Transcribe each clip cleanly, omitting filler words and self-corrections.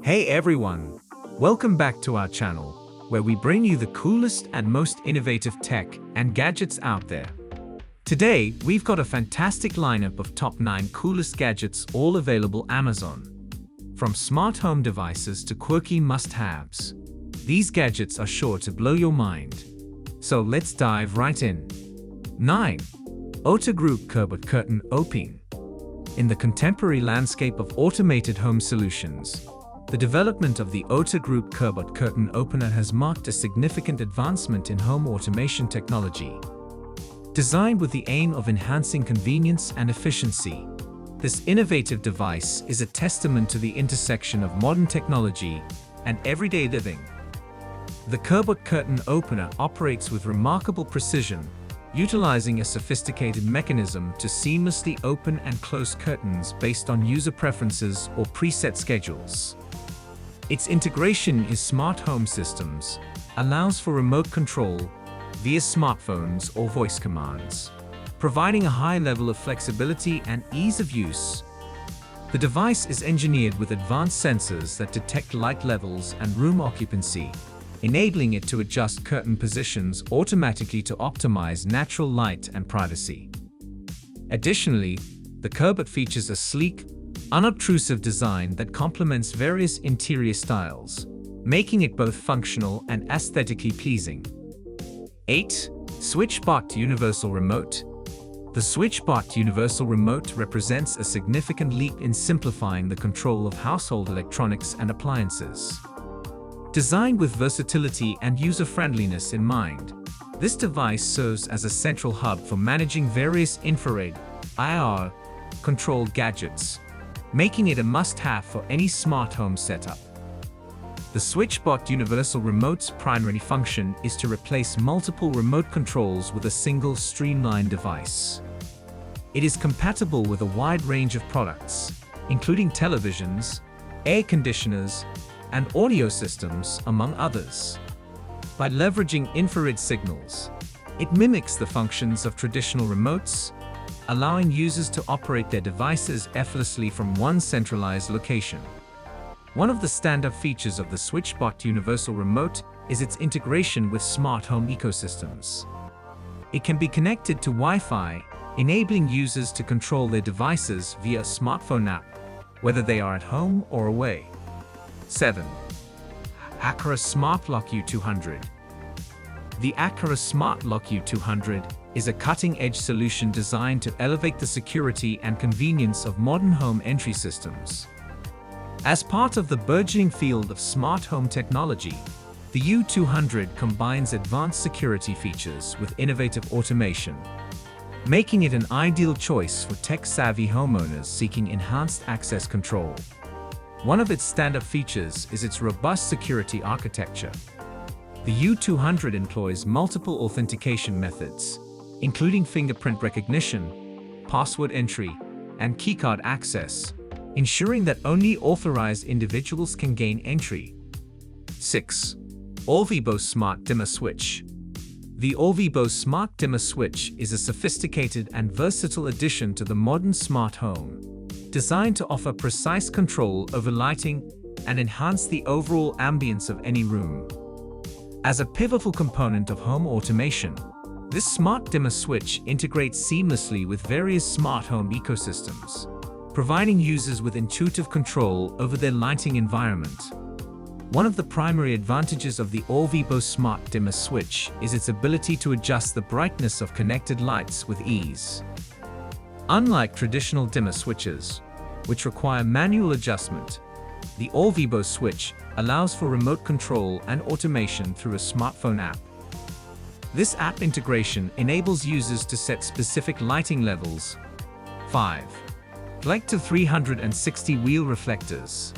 Hey everyone! Welcome back to our channel, where we bring you the coolest and most innovative tech and gadgets out there. Today, we've got a fantastic lineup of top 9 coolest gadgets all available Amazon. From smart home devices to quirky must-haves, these gadgets are sure to blow your mind. So let's dive right in. 9. Hoto Group Kbot Curtain Opening. In the contemporary landscape of automated home solutions, the development of the Hoto Group Kbot Curtain Opener has marked a significant advancement in home automation technology. Designed with the aim of enhancing convenience and efficiency, this innovative device is a testament to the intersection of modern technology and everyday living. The Kbot Curtain Opener operates with remarkable precision, utilizing a sophisticated mechanism to seamlessly open and close curtains based on user preferences or preset schedules. Its integration in smart home systems allows for remote control via smartphones or voice commands, providing a high level of flexibility and ease of use. The device is engineered with advanced sensors that detect light levels and room occupancy, enabling it to adjust curtain positions automatically to optimize natural light and privacy. Additionally, the Kbot features a sleek, unobtrusive design that complements various interior styles, making it both functional and aesthetically pleasing. 8. Switchbot Universal Remote. The Switchbot Universal Remote represents a significant leap in simplifying the control of household electronics and appliances. Designed with versatility and user-friendliness in mind, this device serves as a central hub for managing various infrared, IR, controlled gadgets, making it a must-have for any smart home setup. The Switchbot Universal Remote's primary function is to replace multiple remote controls with a single streamlined device. It is compatible with a wide range of products, including televisions, air conditioners, and audio systems, among others. By leveraging infrared signals, it mimics the functions of traditional remotes, allowing users to operate their devices effortlessly from one centralized location. One of the stand-up features of the Switchbot Universal Remote is its integration with smart home ecosystems. It can be connected to Wi-Fi, enabling users to control their devices via a smartphone app, whether they are at home or away. 7. Acura Smart Lock U200. The Acura Smart Lock U200 is a cutting-edge solution designed to elevate the security and convenience of modern home entry systems. As part of the burgeoning field of smart home technology, the U200 combines advanced security features with innovative automation, making it an ideal choice for tech-savvy homeowners seeking enhanced access control. One of its stand-up features is its robust security architecture. The U200 employs multiple authentication methods, including fingerprint recognition, password entry, and keycard access, ensuring that only authorized individuals can gain entry. 6. Orvibo Smart Dimmer Switch. The Orvibo Smart Dimmer Switch is a sophisticated and versatile addition to the modern smart home, designed to offer precise control over lighting and enhance the overall ambience of any room. As a pivotal component of home automation, this smart dimmer switch integrates seamlessly with various smart home ecosystems, providing users with intuitive control over their lighting environment. One of the primary advantages of the Orvibo Smart Dimmer Switch is its ability to adjust the brightness of connected lights with ease. Unlike traditional dimmer switches, which require manual adjustment, the Orvibo switch allows for remote control and automation through a smartphone app. This app integration enables users to set specific lighting levels. 5. Reflector 360 Wheel Reflectors.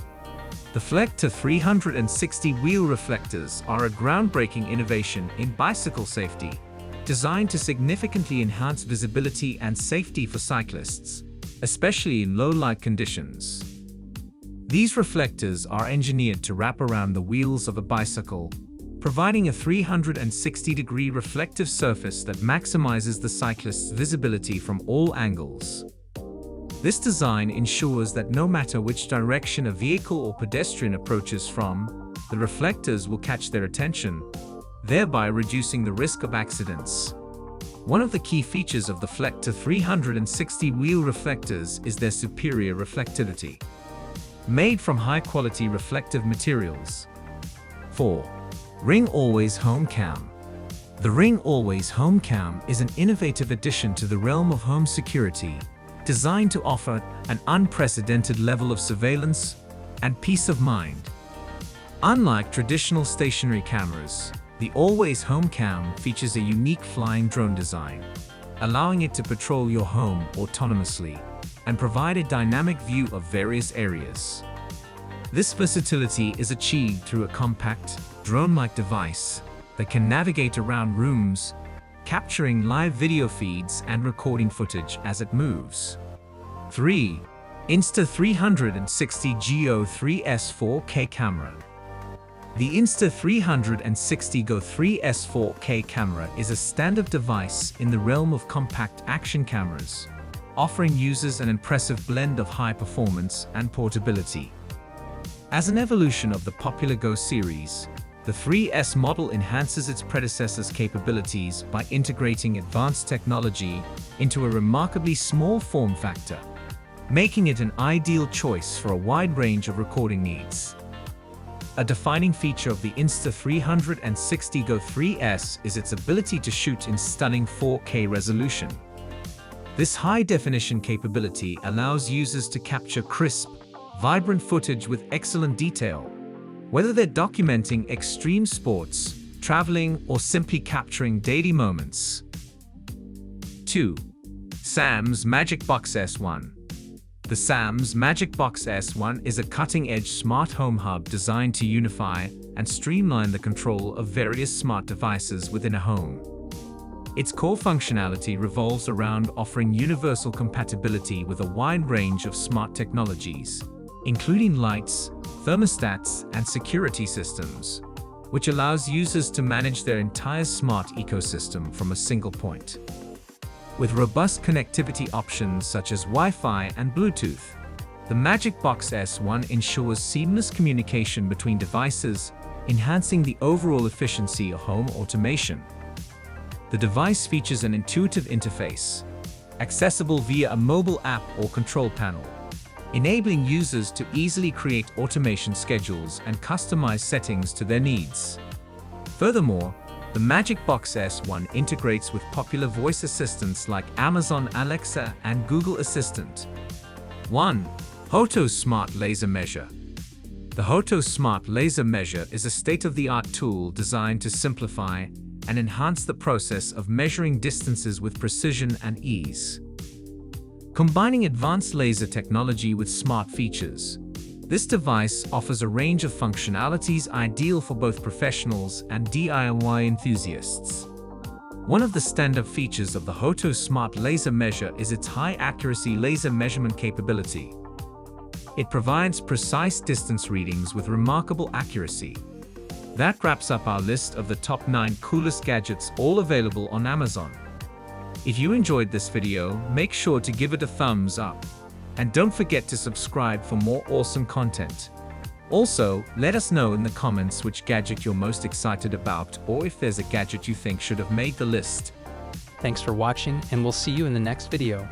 The Reflector 360 Wheel Reflectors are a groundbreaking innovation in bicycle safety, designed to significantly enhance visibility and safety for cyclists, especially in low light conditions. These reflectors are engineered to wrap around the wheels of a bicycle, providing a 360-degree reflective surface that maximizes the cyclist's visibility from all angles. This design ensures that no matter which direction a vehicle or pedestrian approaches from, the reflectors will catch their attention, thereby reducing the risk of accidents. One of the key features of the Insta360 wheel reflectors is their superior reflectivity. Made from high-quality reflective materials. 4. Ring Always Home Cam. The Ring Always Home Cam is an innovative addition to the realm of home security, designed to offer an unprecedented level of surveillance and peace of mind. Unlike traditional stationary cameras, the Always Home Cam features a unique flying drone design, allowing it to patrol your home autonomously and provide a dynamic view of various areas. This versatility is achieved through a compact, drone-like device that can navigate around rooms, capturing live video feeds and recording footage as it moves. 3. Insta360 Go 3S 4K Camera. The Insta360 Go 3S 4K camera is a standard device in the realm of compact action cameras, offering users an impressive blend of high performance and portability. As an evolution of the popular Go series, the 3S model enhances its predecessor's capabilities by integrating advanced technology into a remarkably small form factor, making it an ideal choice for a wide range of recording needs. A defining feature of the Insta360 Go 3S is its ability to shoot in stunning 4K resolution. This high-definition capability allows users to capture crisp, vibrant footage with excellent detail, whether they're documenting extreme sports, traveling, or simply capturing daily moments. 2. Sam's Magicbox S1. The Sam's Magicbox S1 is a cutting-edge smart home hub designed to unify and streamline the control of various smart devices within a home. Its core functionality revolves around offering universal compatibility with a wide range of smart technologies, including lights, thermostats, and security systems, which allows users to manage their entire smart ecosystem from a single point. With robust connectivity options such as Wi-Fi and Bluetooth, the Magicbox S1 ensures seamless communication between devices, enhancing the overall efficiency of home automation. The device features an intuitive interface, accessible via a mobile app or control panel, enabling users to easily create automation schedules and customize settings to their needs. Furthermore, the Magicbox S1 integrates with popular voice assistants like Amazon Alexa and Google Assistant. 1. Hoto Smart Laser Measure. The Hoto Smart Laser Measure is a state-of-the-art tool designed to simplify and enhance the process of measuring distances with precision and ease. Combining advanced laser technology with smart features, this device offers a range of functionalities ideal for both professionals and DIY enthusiasts. One of the standout features of the Hoto Smart Laser Measure is its high-accuracy laser measurement capability. It provides precise distance readings with remarkable accuracy. That wraps up our list of the top 9 coolest gadgets, all available on Amazon. If you enjoyed this video, make sure to give it a thumbs up. And don't forget to subscribe for more awesome content. Also, let us know in the comments which gadget you're most excited about, or if there's a gadget you think should have made the list. Thanks for watching, and we'll see you in the next video.